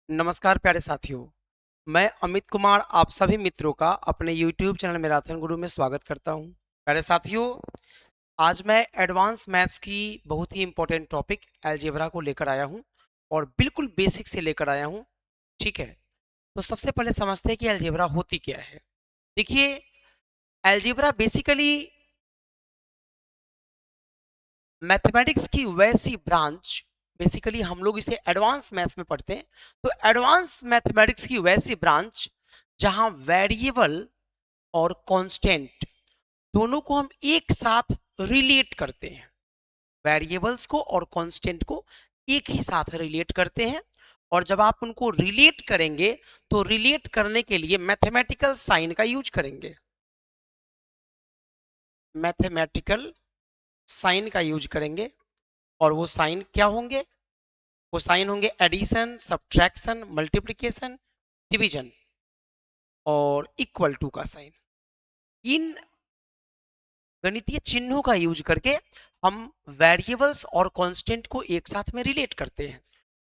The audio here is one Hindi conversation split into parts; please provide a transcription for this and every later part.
नमस्कार प्यारे साथियों। मैं अमित कुमार आप सभी मित्रों का अपने YouTube चैनल मैराथन गुरु में स्वागत करता हूं। प्यारे साथियों, आज मैं एडवांस मैथ्स की बहुत ही इंपॉर्टेंट टॉपिक अलजेब्रा को लेकर आया हूं और बिल्कुल बेसिक से लेकर आया हूं। ठीक है, तो सबसे पहले समझते हैं कि अलजेब्रा होती क्या है। देखिए, अलजेब्रा बेसिकली मैथमेटिक्स की वैसी ब्रांच, बेसिकली हम लोग इसे एडवांस मैथ्स में पढ़ते हैं। तो एडवांस मैथमेटिक्स की वैसी ब्रांच जहां वेरिएबल और कांस्टेंट दोनों को हम एक साथ रिलेट करते हैं। वेरिएबल्स को और कांस्टेंट को एक ही साथ रिलेट करते हैं, और जब आप उनको रिलेट करेंगे तो रिलेट करने के लिए मैथमेटिकल साइन का यूज करेंगे। मैथमेटिकल साइन का यूज करेंगे, और वो साइन क्या होंगे? वो साइन होंगे एडिशन, सब्ट्रैक्शन, मल्टीप्लिकेशन, डिवीजन और इक्वल टू का साइन। इन गणितीय चिन्हों का यूज करके हम वेरिएबल्स और कांस्टेंट को एक साथ में रिलेट करते हैं,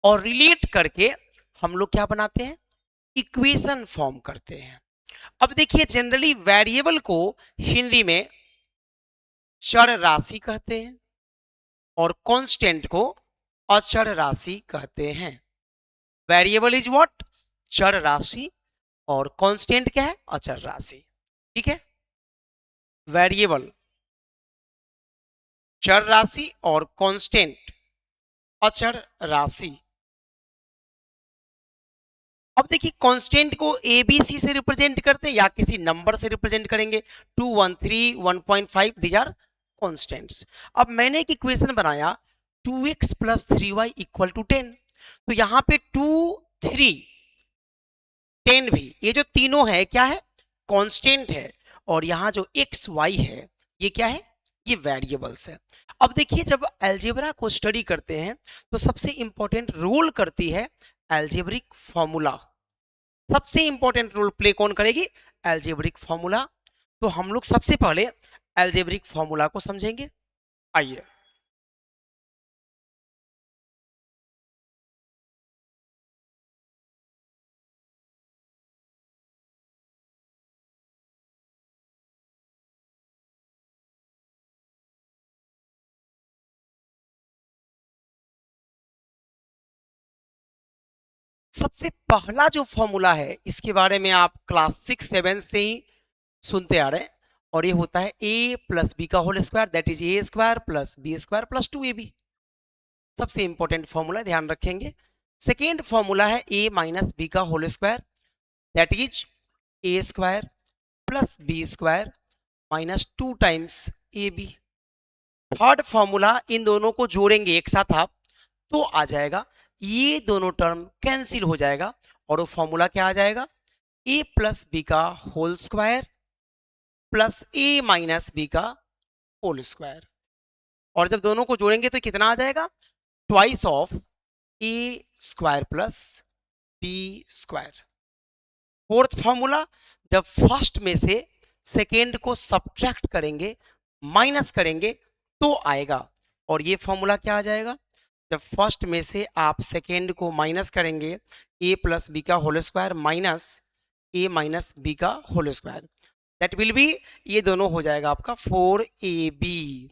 और रिलेट करके हम लोग क्या बनाते हैं? इक्वेशन फॉर्म करते हैं। अब देखिए, जनरली वेरिएबल को हिंदी में चर राशि कहते हैं और कांस्टेंट को अचर राशि कहते हैं। Variable is what? चर राशि, और कांस्टेंट क्या है? अचर राशि। ठीक है, वेरिएबल चर राशि और कांस्टेंट अचर राशि। अब देखिए, कांस्टेंट को ए बी सी से रिप्रेजेंट करते हैं या किसी नंबर से रिप्रेजेंट करेंगे। 2 1 3 1.5 दीज आर कांस्टेंट्स। अब मैंने एक इक्वेशन बनाया 2x plus 3y equal to 10। तो यहां पे 2 3 10 भी, ये जो तीनों है क्या है? कांस्टेंट है। और यहाँ जो एक्स वाई है ये क्या है? ये वेरिएबल्स है। अब देखिए, जब अलजेब्रा को स्टडी करते हैं तो सबसे इंपॉर्टेंट रोल करती है अलजेब्रिक फॉर्मूला। सबसे इंपॉर्टेंट रोल प्ले कौन करेगी? Algebraic formula. तो हम लोग सबसे पहले अलजेब्रिक फॉर्मूला को समझेंगे। आइए, सबसे पहला जो फॉर्मूला है इसके बारे में आप क्लास 6 7 से ही सुनते आ रहे हैं, और ये होता है a प्लस बी का whole square, that is A square plus B square plus 2ab। सबसे इंपॉर्टेंट फॉर्मूला, ध्यान रखेंगे। सेकेंड फॉर्मूला है a माइनस बी का whole square, that is A square plus B square minus 2 times A B. Third formula, इन दोनों को जोड़ेंगे एक साथ आप, तो आ जाएगा, ये दोनों टर्म कैंसिल हो जाएगा, और वो फॉर्मूला क्या आ जाएगा? a प्लस बी का whole square plus a minus B का होल स्क्वायर। और जब दोनों को जोड़ेंगे तो कितना आ जाएगा? Twice of a square plus B square. Fourth formula, जब फर्स्ट में से सेकेंड को सब्ट्रैक्ट करेंगे, माइनस करेंगे, तो आएगा, और ये फॉर्मूला क्या आ जाएगा? जब फर्स्ट में से आप सेकेंड को माइनस करेंगे, a प्लस बी का whole square minus a minus B का whole square, that will be, ये दोनों हो जाएगा आपका 4ab।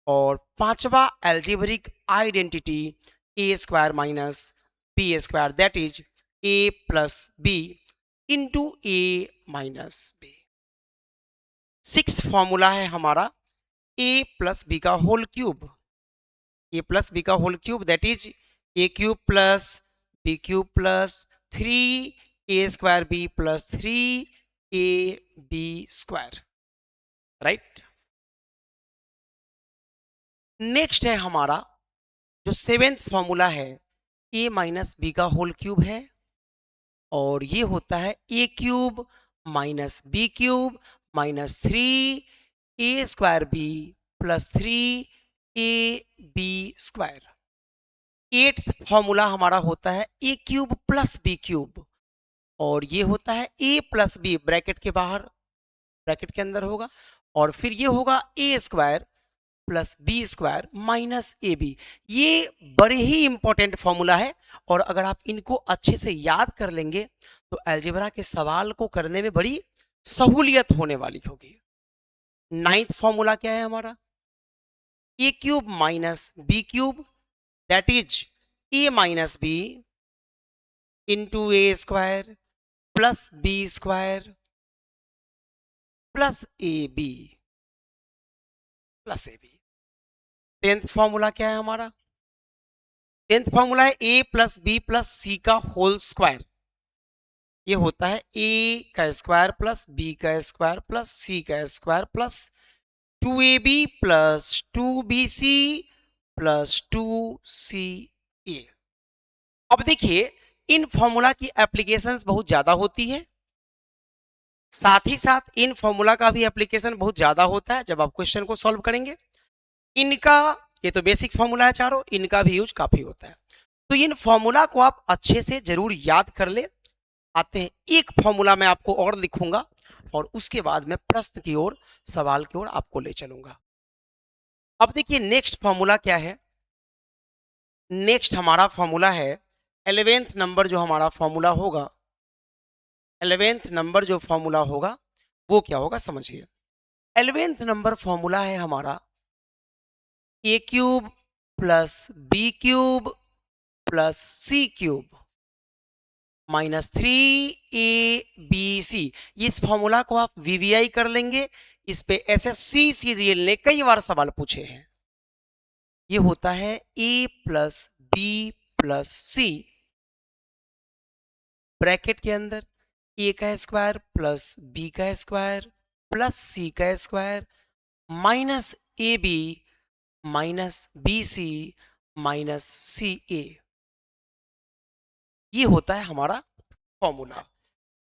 और पांचवा algebraic identity, A square minus B square, that is a plus B into A minus B. Six formula है हमारा a प्लस बी का whole cube, A plus B का whole cube, that is A cube plus B cube plus 3a² plus 3ab²। Right. Next है हमारा जो सेवेंथ फॉर्मूला है, a माइनस बी का होल क्यूब है, और ये होता है A cube minus B cube minus 3a² B plus 3ab²। Eighth formula हमारा होता है A cube plus B cube, और ये होता है a प्लस बी, ब्रैकेट के बाहर ब्रैकेट के अंदर होगा, और फिर ये होगा a square plus B square minus A B. ये बड़े ही इंपॉर्टेंट फॉर्मूला है और अगर आप इनको अच्छे से याद कर लेंगे तो अलजेब्रा के सवाल को करने में बड़ी सहूलियत होने वाली होगी। नाइन्थ फॉर्मूला क्या है हमारा? A cube minus B cube that is A minus B into A square plus B square plus A B plus A B. Tenth formula क्या है हमारा? टेंथ फॉर्मूला है A plus B plus C का होल स्क्वायर। ये होता है ए का स्क्वायर प्लस बी का स्क्वायर प्लस सी का square plus 2ab plus 2bc plus 2ca। अब देखिए इन फॉर्मूला की एप्लीकेशंस बहुत ज्यादा होती है, साथ ही साथ इन फॉर्मूला का भी एप्लीकेशन बहुत ज्यादा होता है जब आप क्वेश्चन को सॉल्व करेंगे। इनका ये तो बेसिक फॉर्मूला है चारों, इनका भी यूज काफी होता है। तो इन फॉर्मूला को आप अच्छे से जरूर याद कर ले। आते हैं एक फॉर्मूला मैं आपको और लिखूंगा और उसके बाद मैं प्रश्न की ओर, सवाल की ओर आपको ले चलूंगा। अब देखिए नेक्स्ट फॉर्मूला क्या है? नेक्स्ट हमारा फॉर्मूला है 11th नंबर जो हमारा फॉर्मूला होगा, 11th नंबर जो फॉर्मूला होगा वो क्या होगा समझिए। 11th नंबर फॉर्मूला है हमारा A cube plus B cube plus C cube minus 3ab। इस फॉर्मूला को आप वीवीआई कर लेंगे, इस पे एसएससी सीजीएल ने कई बार सवाल पूछे हैं। ये होता है A plus B plus C bracket के अंदर ए का स्क्वायर प्लस बी का स्क्वायर प्लस सी का square minus A B minus B C minus C A. ये होता है हमारा फॉर्मूला।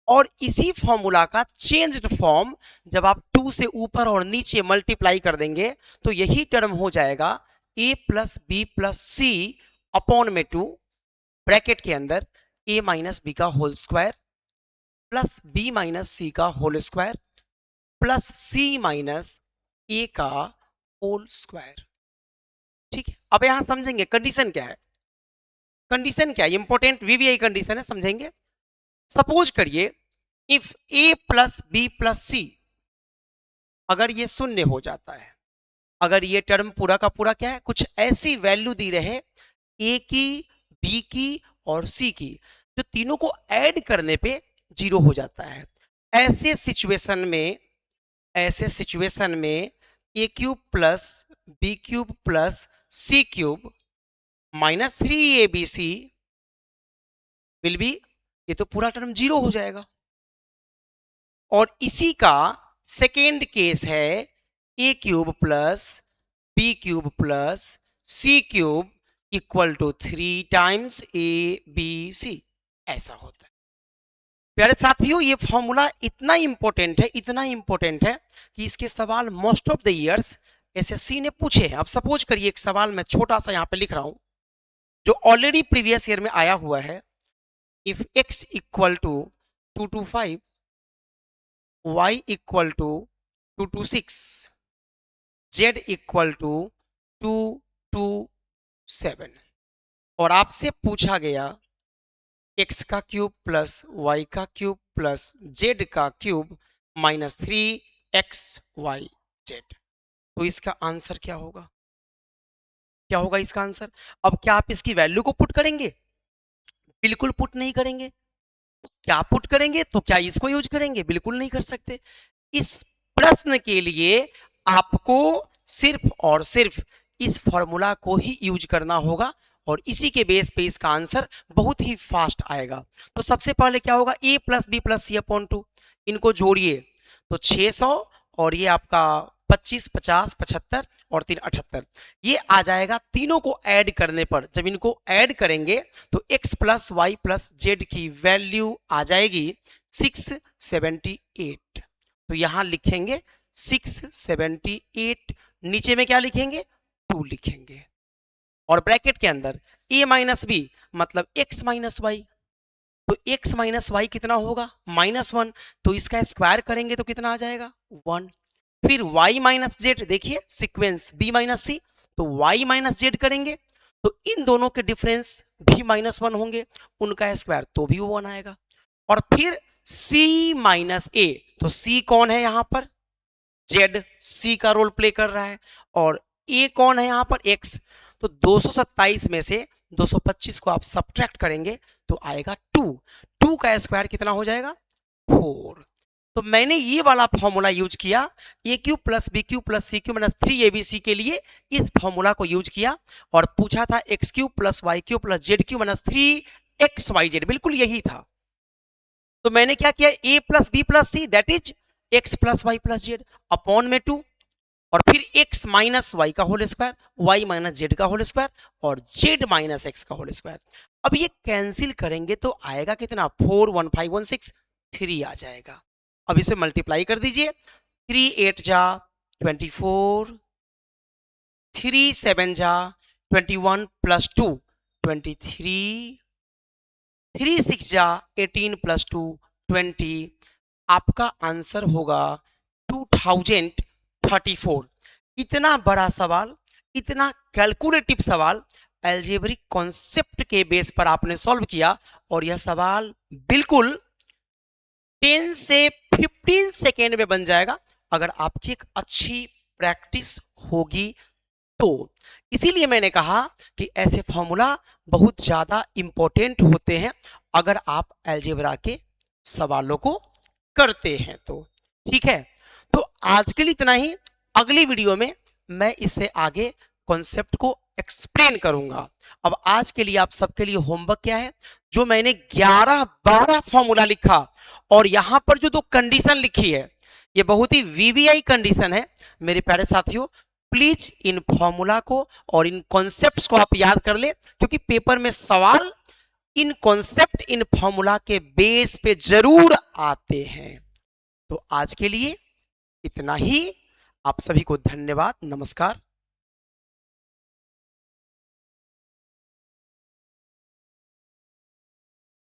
और इसी फॉर्मूला का चेंज्ड फॉर्म जब आप 2 से ऊपर और नीचे मल्टीप्लाई कर देंगे तो यही टर्म हो जाएगा a plus B plus C upon में 2 ब्रैकेट के अंदर a माइनस बी का whole square plus b minus C का whole square plus c minus a का होल स्क्वायर। ठीक है, अब यहां समझेंगे कंडीशन क्या है। कंडीशन क्या है? इंपॉर्टेंट वीवीआई कंडीशन है, समझेंगे। सपोज करिए if a plus B plus C, अगर ये शून्य हो जाता है, अगर ये टर्म पूरा का पूरा क्या है, कुछ ऐसी वैल्यू दी रहे a की, b की और c की, जो तीनों को ऐड करने पे 0 हो जाता है। ऐसे सिचुएशन में a cube plus B cube plus C cube minus 3abc will be, ये तो पूरा टर्म 0 हो जाएगा। और इसी का सेकेंड केस है A cube plus B cube plus C cube equal to 3 times A B C, ऐसा होता है। प्यारे साथियों ये फॉर्मूला इतना इंपॉर्टेंट है, इतना इंपॉर्टेंट है कि इसके सवाल most of the years SSC ने पूछे हैं। अब सपोज करिए एक सवाल मैं छोटा सा यहां पे लिख रहा हूं जो ऑलरेडी प्रीवियस ईयर में आया हुआ है। If x equal to 225, y equal to 226, z equal to 227 और आपसे पूछा गया x का क्यूब प्लस y का क्यूब प्लस z का क्यूब माइनस 3xyz, तो इसका आंसर क्या होगा? क्या होगा इसका आंसर? अब क्या आप इसकी वैल्यू को पुट करेंगे? बिल्कुल पुट नहीं करेंगे। क्या पुट करेंगे? तो क्या इसको यूज करेंगे? बिल्कुल नहीं कर सकते। इस प्रश्न के लिए आपको सिर्फ और सिर्फ इस फॉर्मूला को ही यूज करना होगा और इसी के बेस पे इसका आंसर बहुत ही फास्ट आएगा। तो सबसे पहले क्या होगा, a plus B plus C upon 2, इनको जोड़िए तो 600 और ये आपका 25, 50, 75 और 3 78, ये आ जाएगा। तीनों को ऐड करने पर जब इनको ऐड करेंगे तो x plus y plus z की वैल्यू आ जाएगी 678। तो यहां लिखेंगे 678, नीचे में क्या लिखेंगे? 2 लिखेंगे और ब्रैकेट के अंदर a माइनस बी मतलब x माइनस वाई, तो x माइनस वाई कितना होगा? -1, तो इसका स्क्वायर करेंगे तो कितना आ जाएगा? 1। फिर y माइनस जेड, देखिए सीक्वेंस b माइनस सी, तो y माइनस जेड करेंगे तो इन दोनों के डिफरेंस भी -1 होंगे, उनका स्क्वायर तो भी वो 1 आएगा। और फिर c माइनस ए, तो c कौन है यहां पर, z c का रोल प्ले कर रहा है, और a कौन है यहां पर, x। तो 227 में से 225 को आप सब्ट्रैक्ट करेंगे तो आएगा 2 का स्क्वायर कितना हो जाएगा, 4। तो मैंने ये वाला फॉर्मूला यूज किया, A cube plus B cube plus C cube minus 3abc के लिए इस फॉर्मूला को यूज किया, और पूछा था x cube plus y cube plus z cube minus 3xyz, बिल्कुल यही था। तो मैंने क्या किया, a plus B plus c that is x plus y plus z upon में 2, और फिर x माइनस वाई का whole square, y minus z का होल स्क्वायर, और z माइनस एक्स का होल स्क्वायर। अब ये कैंसिल करेंगे तो आएगा कितना, 4 1 5 1 6 3 आ जाएगा। अब इसे मल्टीप्लाई कर दीजिए, 3 8 जा 24, 3 7 जा 21 प्लस 2 23, 3 6 जा 18 प्लस 2 20। आपका आंसर होगा 2034। इतना बड़ा सवाल, इतना कैलकुलेटिव सवाल अलजेब्रिक कॉन्सेप्ट के बेस पर आपने सॉल्व किया, और यह सवाल बिल्कुल 10 से 15 सेकेंड में बन जाएगा अगर आपकी एक अच्छी प्रैक्टिस होगी तो। इसीलिए मैंने कहा कि ऐसे फॉर्मूला बहुत ज्यादा इंपॉर्टेंट होते हैं अगर आप अलजेब्रा के सवालों को करते हैं तो। ठीक है, तो आज के लिए इतना ही। अगली वीडियो में मैं इससे आगे कॉन्सेप्ट को एक्सप्लेन करूंगा। अब आज के लिए आप सबके लिए होमवर्क क्या है, जो मैंने 11-12 फॉर्मूला लिखा और यहां पर जो 2 कंडीशन लिखी है, ये बहुत ही वीवीआई कंडीशन है मेरे प्यारे साथियों। प्लीज इन फॉर्मूला को और इन कॉन्सेप्ट्स को आप याद कर ले, क्योंकि पेपर में सवाल इन कॉन्सेप्ट, इन फॉर्मूला के बेस पे जरूर आते हैं। तो आज के लिए इतना ही। आप सभी को धन्यवाद, नमस्कार।